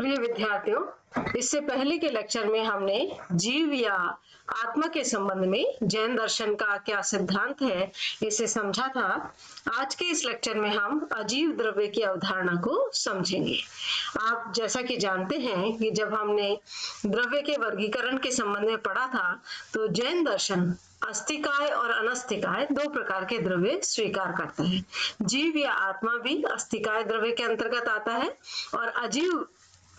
प्रिय विद्यार्थियों, इससे पहले के लेक्चर में हमने जीव या आत्मा के संबंध में जैन दर्शन का क्या सिद्धांत है इसे समझा था। आज के इस लेक्चर में हम अजीव द्रव्य की अवधारणा को समझेंगे। आप जैसा कि जानते हैं कि जब हमने द्रव्य के वर्गीकरण के संबंध में पढ़ा था तो जैन दर्शन अस्थिकाय और अनस्थिकाय दो प्रकार के द्रव्य स्वीकार करता है। जीव या आत्मा भी अस्थिकाय द्रव्य के अंतर्गत आता है और अजीव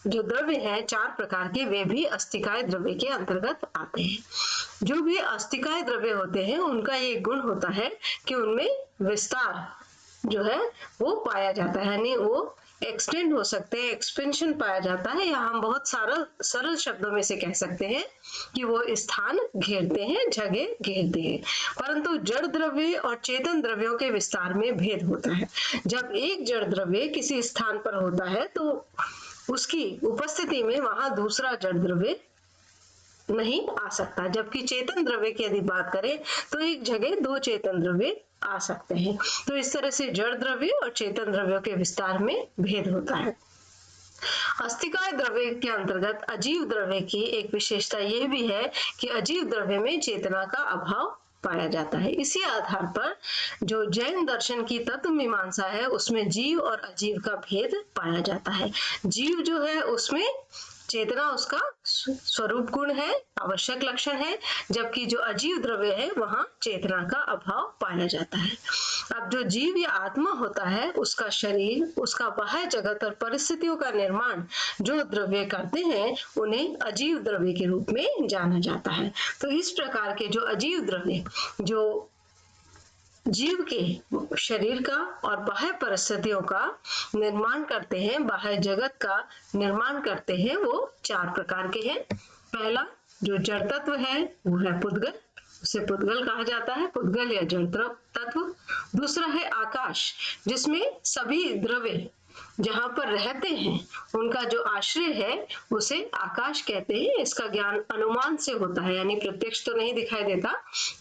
जो द्रव्य है चार प्रकार के वे भी अस्थिकाय द्रव्य के अंतर्गत आते हैं। जो भी अस्थिकाय द्रव्य होते हैं उनका ये गुण होता है कि उनमें विस्तार जो है वो पाया जाता है, यानी वो एक्सटेंड हो सकते हैं, एक्सपेंशन पाया जाता है, या हम बहुत सरल शब्दों में से कह सकते हैं कि वो स्थान घेरते हैं, जगह घेरते हैं। परंतु जड़ द्रव्य और चेतन द्रव्यों के विस्तार में भेद होता है। जब एक जड़ द्रव्य किसी स्थान पर होता है तो उसकी उपस्थिति में वहां दूसरा जड़ द्रव्य नहीं आ सकता, जबकि चेतन द्रव्य की यदि बात करें तो एक जगह दो चेतन द्रव्य आ सकते हैं। तो इस तरह से जड़ द्रव्य और चेतन द्रव्यों के विस्तार में भेद होता है। अस्थिकाय द्रव्य के अंतर्गत अजीव द्रव्य की एक विशेषता यह भी है कि अजीव द्रव्य में चेतना का अभाव पाया जाता है। इसी आधार पर जो जैन दर्शन की तत्व मीमांसा है उसमें जीव और अजीव का भेद पाया जाता है। जीव जो है उसमें चेतना उसका स्वरूप गुण है, आवश्यक लक्षण है, जबकि जो अजीव द्रव्य है वहां चेतना का अभाव पाया जाता है। अब जो जीव या आत्मा होता है उसका शरीर, उसका बाह्य जगत और परिस्थितियों का निर्माण जो द्रव्य करते हैं उन्हें अजीव द्रव्य के रूप में जाना जाता है। तो इस प्रकार के जो अजीव द्रव्य जो जीव के शरीर का और बाह्य परिस्थितियों का निर्माण करते हैं, बाह्य जगत का निर्माण करते हैं, वो चार प्रकार के हैं। पहला जो जड़ तत्व है वो है पुद्गल, उसे पुद्गल कहा जाता है, पुद्गल या जड़ तत्व। दूसरा है आकाश, जिसमें सभी द्रव्य जहां पर रहते हैं उनका जो आश्रय है उसे आकाश कहते हैं। इसका ज्ञान अनुमान से होता है, यानी प्रत्यक्ष तो नहीं दिखाई देता,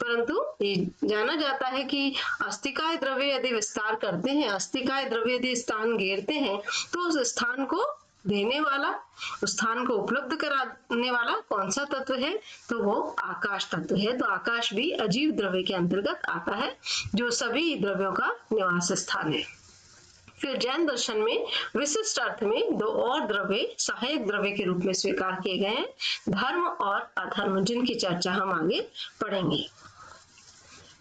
परंतु ये जाना जाता है कि अस्थिकाय द्रव्य यदि विस्तार करते हैं, अस्थिकाय द्रव्य यदि स्थान घेरते हैं तो उस स्थान को देने वाला, उस स्थान को उपलब्ध कराने वाला कौन सा तत्व है, तो वो आकाश तत्व है। तो आकाश भी अजीव द्रव्य के अंतर्गत आता है जो सभी द्रव्यों का निवास स्थान है। फिर जैन दर्शन में विशिष्ट अर्थ में दो और द्रव्य सहायक द्रव्य के रूप में स्वीकार किए गए हैं, धर्म और अधर्म, जिनकी चर्चा हम आगे पढ़ेंगे।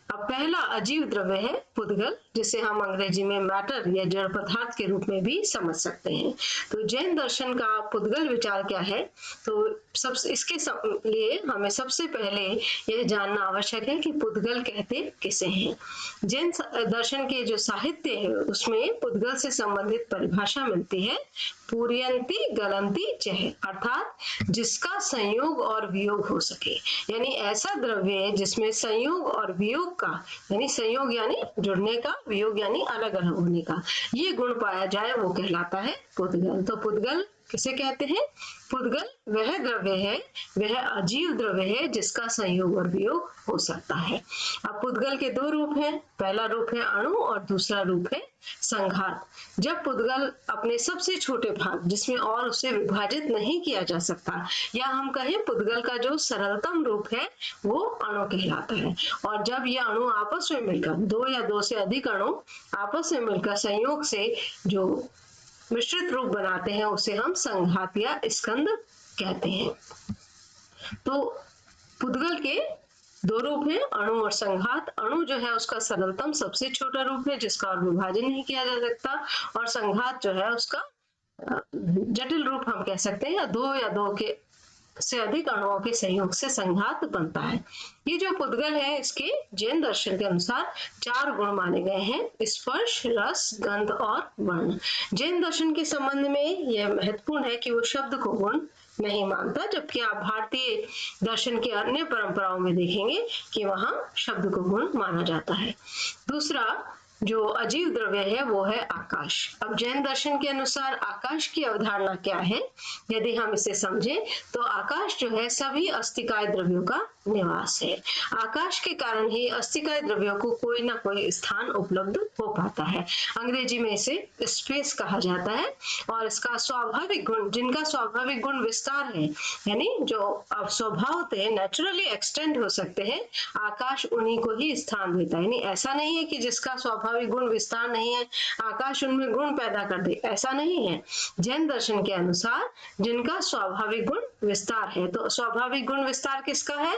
अब पहला अजीव द्रव्य है पुद्गल, जिसे हम अंग्रेजी में मैटर या जड़ पदार्थ के रूप में भी समझ सकते हैं। तो जैन दर्शन का पुद्गल विचार क्या है, तो इसके लिए हमें सबसे पहले यह जानना आवश्यक है कि पुद्गल कहते किसे हैं। जैन दर्शन के जो साहित्य है उसमें पुद्गल से संबंधित परिभाषा मिलती है, पूर्यंती गलंती चह, अर्थात जिसका संयोग और वियोग हो सके, यानी ऐसा द्रव्य है जिसमें संयोग और वियोग का, यानी संयोग यानी जुड़ने का, वियोग यानी अलग अलग होने का, ये गुण पाया जाए वो कहलाता है पुद्गल। तो पुद्गल किसे कहते हैं? पुद्गल वह द्रव्य है, वह अजीव द्रव्य है जिसका संयोग और वियोग हो सकता है। अब पुद्गल के दो रूप हैं, पहला रूप है अणु और दूसरा रूप है संघात। जब पुद्गल अपने सबसे छोटे भाग जिसमें और उसे विभाजित नहीं किया जा सकता, या हम कहें पुद्गल का जो सरलतम रूप है वो अणु कहलाता है, और जब ये अणु आपस में मिलकर, दो या दो से अधिक अणु आपस में मिलकर संयोग से जो मिश्रित रूप बनाते हैं उसे हम संघात या स्कंद कहते हैं। तो पुद्गल के दो रूप हैं, अणु और संघात। अणु जो है उसका सरलतम सबसे छोटा रूप है जिसका और विभाजन नहीं किया जा सकता, और संघात जो है उसका जटिल रूप हम कह सकते हैं, या दो के से अधिक अणुओं के संयोग से संघात बनता है। ये जो पुद्गल है इसके जैन दर्शन के अनुसार चार गुण माने गए हैं, स्पर्श, रस, गंध और वर्ण। जैन दर्शन के संबंध में यह महत्वपूर्ण है कि वो शब्द को गुण नहीं मानता, जबकि आप भारतीय दर्शन के अन्य परंपराओं में देखेंगे कि वहां शब्द को गुण माना जाता है। दूसरा जो अजीव द्रव्य है वो है आकाश। अब जैन दर्शन के अनुसार आकाश की अवधारणा क्या है, यदि हम इसे समझें तो आकाश जो है सभी अस्थिकाय द्रव्यों का निवास है। आकाश के कारण ही अस्थिकाय द्रव्यों को कोई ना कोई स्थान उपलब्ध हो पाता है। अंग्रेजी में इसे स्पेस कहा जाता है। और इसका स्वाभाविक गुण, जिनका स्वाभाविक गुण विस्तार है, यानी जो स्वभावतः नेचुरली एक्सटेंड हो सकते हैं, आकाश उन्हीं को ही स्थान देता है। यानी ऐसा नहीं है कि जिसका स्वाभाविक गुण विस्तार नहीं है आकाश उनमें गुण पैदा कर दे, ऐसा नहीं है। जैन दर्शन के अनुसार जिनका स्वाभाविक गुण विस्तार है, तो स्वाभाविक गुण विस्तार किसका है?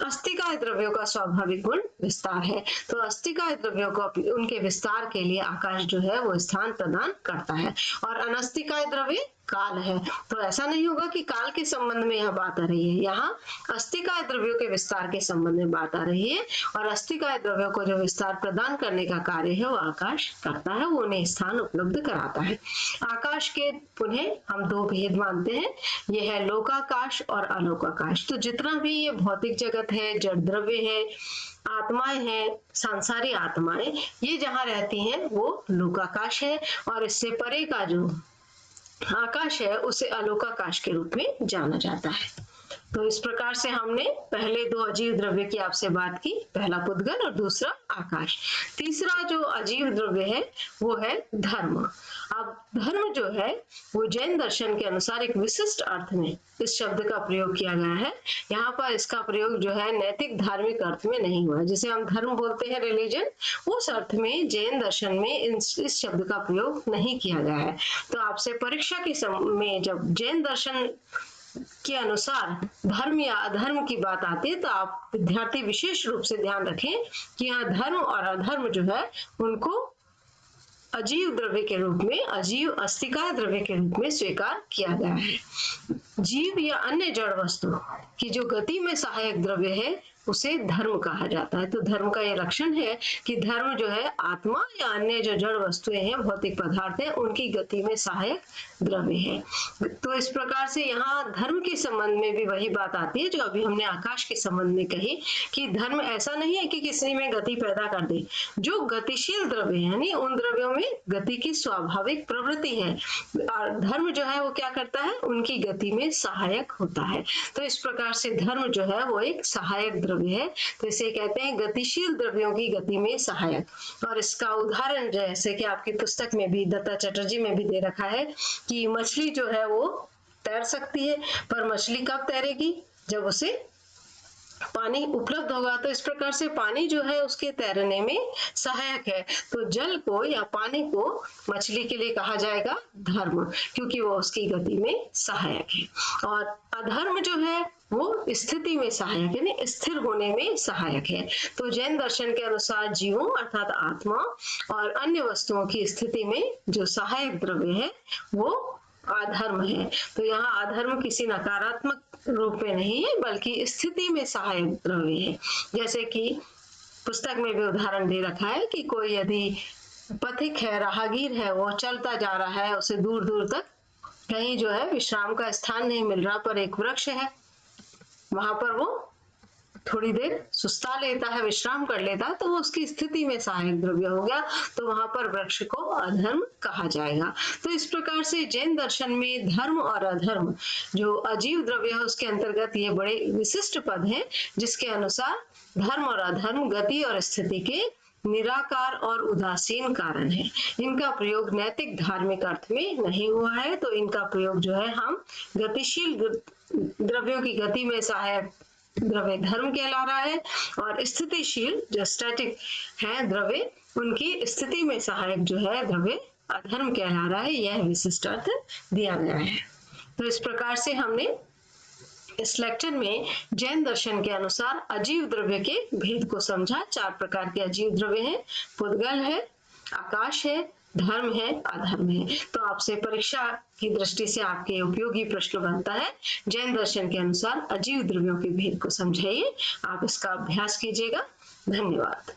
अस्थिकाय द्रव्यों का स्वाभाविक गुण विस्तार है। तो अस्थिकाय द्रव्यों को उनके विस्तार के लिए आकाश जो है वो स्थान प्रदान करता है। और अनस्थिकाय द्रव्य काल है। तो ऐसा नहीं होगा कि काल के संबंध में यह बात आ रही है, यहाँ अस्थिकाय द्रव्यों के विस्तार के संबंध में बात आ रही है। और अस्थिकाय द्रव्यों को जो विस्तार प्रदान करने का कार्य है वो आकाश करता है, वो उन्हें स्थान उपलब्ध कराता है। आकाश के पुनः हम दो भेद मानते हैं, ये है लोकाकाश और अलोकाकाश। तो जितना भी ये भौतिक जगत है, जड़ द्रव्य है, आत्माएं हैं, सांसारिक आत्माएं, ये जहाँ रहती हैं वो लोकाकाश है। और इससे परे का जो आकाश है उसे अलोकाकाश के रूप में जाना जाता है। तो इस प्रकार से हमने पहले दो अजीव द्रव्य की आपसे बात की, पहला पुद्गल और दूसरा आकाश। तीसरा जो अजीव द्रव्य है वो है धर्म। अब धर्म जो है वो जैन दर्शन के अनुसार एक विशिष्ट अर्थ में इस शब्द का प्रयोग किया गया है। यहाँ पर इसका प्रयोग जो है नैतिक धार्मिक अर्थ में नहीं हुआ है। जिसे हम धर्म बोलते हैं, रिलीजन, उस अर्थ में जैन दर्शन में इस शब्द का प्रयोग नहीं किया गया है। तो आपसे परीक्षा के समय में जब जैन दर्शन के अनुसार धर्म या अधर्म की बात आती है तो आप विद्यार्थी विशेष रूप से ध्यान रखें कि यहाँ धर्म और अधर्म जो है उनको अजीव द्रव्य के रूप में, अजीव अस्थिकाय द्रव्य के रूप में स्वीकार किया गया है। जीव या अन्य जड़ वस्तु की जो गति में सहायक द्रव्य है उसे धर्म कहा जाता है। तो धर्म का यह लक्षण है कि धर्म जो है आत्मा या अन्य जो जड़ वस्तुएं हैं, भौतिक पदार्थ हैं, उनकी गति में सहायक द्रव्य है। तो इस प्रकार से यहाँ धर्म के संबंध में भी वही बात आती है जो अभी हमने आकाश के संबंध में कही कि धर्म ऐसा नहीं है कि किसी में गति पैदा कर दे। जो गतिशील द्रव्य है, यानी उन द्रव्यों में गति की स्वाभाविक प्रवृत्ति है, और धर्म जो है वो क्या करता है, उनकी गति में सहायक होता है। तो इस प्रकार से धर्म जो है वो एक सहायक द्रव्य है। तो इसे कहते हैं गतिशील द्रव्यों की गति में सहायक। और इसका उदाहरण जैसे कि आपकी पुस्तक में भी, दत्ता चटर्जी में भी दे रखा है कि मछली जो है वो तैर सकती है, पर मछली कब तैरेगी? जब उसे पानी उपलब्ध होगा। तो इस प्रकार से पानी जो है उसके तैरने में सहायक है। तो जल को या पानी को मछली के लिए कहा जाएगा धर्म, क्योंकि वो उसकी गति में सहायक है। और अधर्म जो है वो स्थिति में सहायक है, यानी स्थिर होने में सहायक है। तो जैन दर्शन के अनुसार जीवों अर्थात आत्मा और अन्य वस्तुओं की स्थिति में जो सहायक द्रव्य है वो अधर्म है। तो यहाँ अधर्म किसी नकारात्मक रूप में नहीं है बल्कि स्थिति में सहायक द्रव्य है। जैसे कि पुस्तक में भी उदाहरण दे रखा है कि कोई यदि पथिक है, राहगीर है, वो चलता जा रहा है, उसे दूर दूर तक कहीं जो है विश्राम का स्थान नहीं मिल रहा, पर एक वृक्ष है, वहां पर वो थोड़ी देर सुस्ता लेता है, विश्राम कर लेता है, तो वो उसकी स्थिति में सहायक द्रव्य हो गया। तो वहां पर वृक्ष को अधर्म कहा जाएगा। तो इस प्रकार से जैन दर्शन में धर्म और अधर्म जो अजीव द्रव्य है उसके अंतर्गत ये बड़े विशिष्ट पद हैं, जिसके अनुसार धर्म और अधर्म गति और स्थिति के निराकार और उदासीन कारण है। इनका प्रयोग नैतिक धार्मिक अर्थ में नहीं हुआ है। तो इनका प्रयोग जो है हम गतिशील द्रव्यों की गति में सहायक द्रव्य धर्म कहला रहा है, और स्थितिशील जो स्टैटिक है द्रव्य उनकी स्थिति में सहायक जो है द्रव्य अधर्म कहला रहा है। यह विशिष्ट अर्थ दिया गया है। तो इस प्रकार से हमने इस लेक्चर में जैन दर्शन के अनुसार अजीव द्रव्य के भेद को समझा। 4 प्रकार के अजीव द्रव्य हैं, पुद्गल है, आकाश है, धर्म है, अधर्म है। तो आपसे परीक्षा की दृष्टि से आपके उपयोगी प्रश्न बनता है, जैन दर्शन के अनुसार अजीव द्रव्यों के भेद को समझाइए। आप इसका अभ्यास कीजिएगा। धन्यवाद।